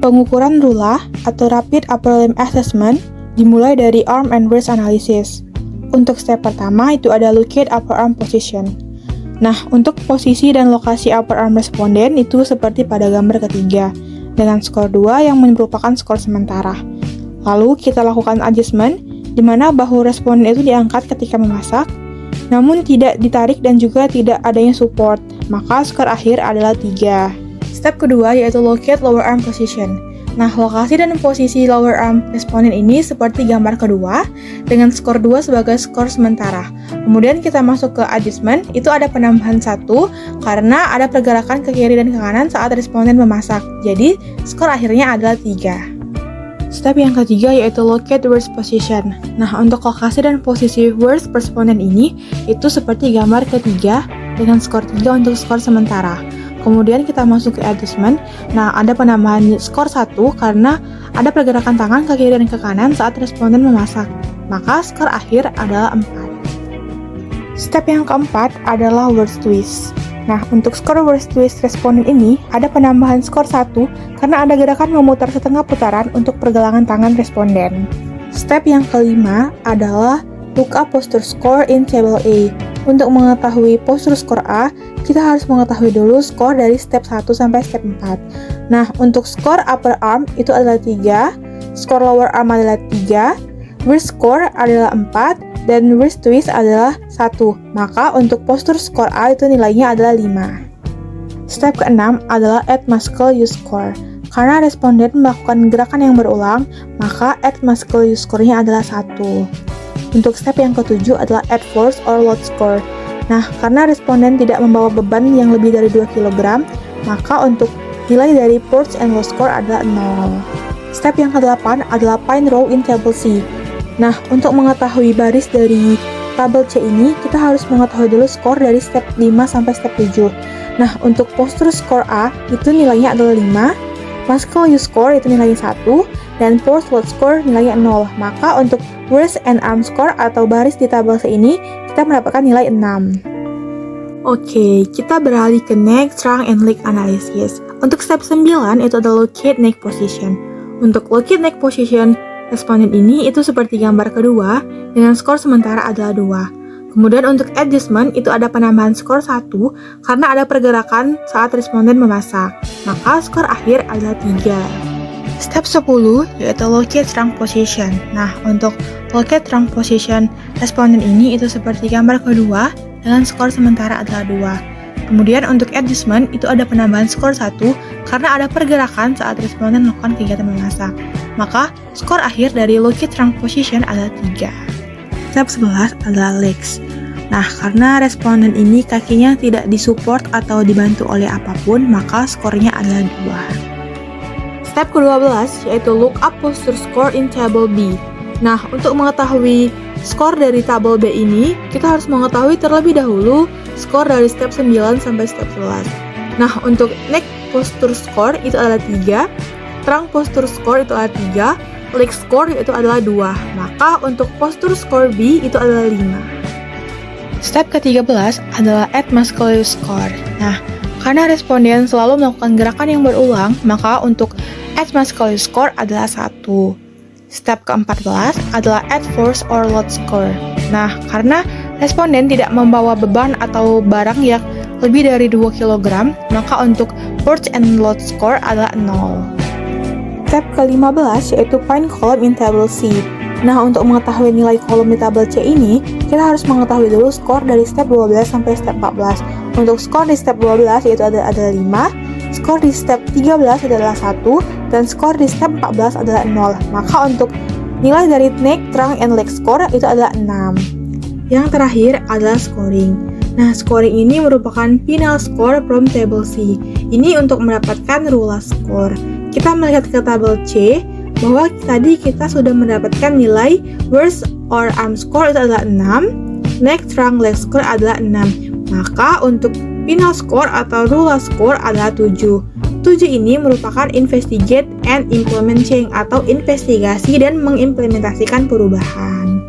Pengukuran RULA atau Rapid Upper Limb Assessment dimulai dari arm and wrist analysis. Untuk step pertama itu ada locate upper arm position. Nah, untuk posisi dan lokasi upper arm responden itu seperti pada gambar ketiga, dengan skor 2 yang merupakan skor sementara. Lalu kita lakukan adjustment, di mana bahu responden itu diangkat ketika memasak, namun tidak ditarik dan juga tidak adanya support, maka skor akhir adalah 3. Step kedua yaitu locate lower arm position. Nah, lokasi dan posisi lower arm responden ini seperti gambar kedua, dengan skor 2 sebagai skor sementara. Kemudian kita masuk ke adjustment, itu ada penambahan 1 karena ada pergerakan ke kiri dan ke kanan saat responden memasak. Jadi, skor akhirnya adalah 3. Step yang ketiga yaitu locate worst position. Nah, untuk lokasi dan posisi worst responden ini, itu seperti gambar ketiga dengan skor 3 untuk skor sementara. Kemudian kita masuk ke adjustment. Nah, ada penambahan skor 1 karena ada pergerakan tangan ke kiri dan ke kanan saat responden memasak. Maka skor akhir adalah 4. Step yang keempat adalah worst twist. Nah, untuk skor worst twist responden ini ada penambahan skor 1 karena ada gerakan memutar setengah putaran untuk pergelangan tangan responden. Step yang kelima adalah look up posture score in table A. Untuk mengetahui postur skor A, kita harus mengetahui dulu skor dari step 1 sampai step 4. Nah, untuk skor upper arm itu adalah 3, skor lower arm adalah 3, wrist score adalah 4, dan wrist twist adalah 1. Maka untuk postur skor A itu nilainya adalah 5. Step ke-6 adalah add muscle use score. Karena responden melakukan gerakan yang berulang, maka add muscle use score-nya adalah 1. Untuk step yang ke-7 adalah add force or load score. Nah, karena responden tidak membawa beban yang lebih dari 2 kg, maka untuk nilai dari force and load score adalah 0. Step yang ke-8 adalah find row in table C. Nah, untuk mengetahui baris dari tabel C ini, kita harus mengetahui dulu skor dari step 5 sampai step 7. Nah, untuk postur skor A, itu nilainya adalah 5, muscle use score itu nilainya 1, dan force load score nilainya 0. Maka untuk wrist and arm score atau baris di tabel C ini, kita mendapatkan nilai 6. Oke, kita beralih ke neck, trunk, and leg analysis. Untuk step 9 itu adalah locate neck position. Untuk locate neck position, responden ini itu seperti gambar kedua, dengan skor sementara adalah 2. Kemudian untuk adjustment itu ada penambahan skor 1 karena ada pergerakan saat responden memasak. Maka skor akhir adalah 3. Step 10 yaitu locate trunk position. Nah, untuk locate trunk position responden ini itu seperti gambar kedua dengan skor sementara adalah 2. Kemudian untuk adjustment itu ada penambahan skor 1 karena ada pergerakan saat responden melakukan kegiatan memasak. Maka skor akhir dari locate trunk position adalah 3. Step 11 adalah legs. Nah, karena responden ini kakinya tidak disupport atau dibantu oleh apapun, maka skornya adalah 2. Step ke-12 yaitu look up posture score in table B. Nah, untuk mengetahui skor dari tabel B ini, kita harus mengetahui terlebih dahulu skor dari step 9 sampai step 11. Nah, untuk neck posture score itu adalah 3, trunk posture score itu adalah 3, leg score itu adalah 2. Maka untuk posture score B itu adalah 5. Step ke-13 adalah add muscle use score. Nah, karena responden selalu melakukan gerakan yang berulang, maka untuk add muscle use score adalah 1. Step ke-14 adalah add force or load score. Nah, karena responden tidak membawa beban atau barang yang lebih dari 2 kg, maka untuk force and load score adalah 0. Step ke-15 yaitu find column in table C. Nah, untuk mengetahui nilai kolom di tabel C ini, kita harus mengetahui dulu skor dari step 12 sampai step 14. Untuk skor di step 12 yaitu ada 5, skor di step 13 adalah 1, dan skor di step 14 adalah 0. Maka untuk nilai dari neck, trunk, and leg score itu adalah 6. Yang terakhir adalah scoring. Nah, scoring ini merupakan final score from table C. Ini untuk mendapatkan RULA score. Kita melihat ke tabel C, bahwa tadi kita sudah mendapatkan nilai wrist or arm score itu adalah 6, neck, trunk, leg score adalah 6. Maka untuk final score atau RULA score adalah 7. 7 ini merupakan investigate and implement change atau investigasi dan mengimplementasikan perubahan.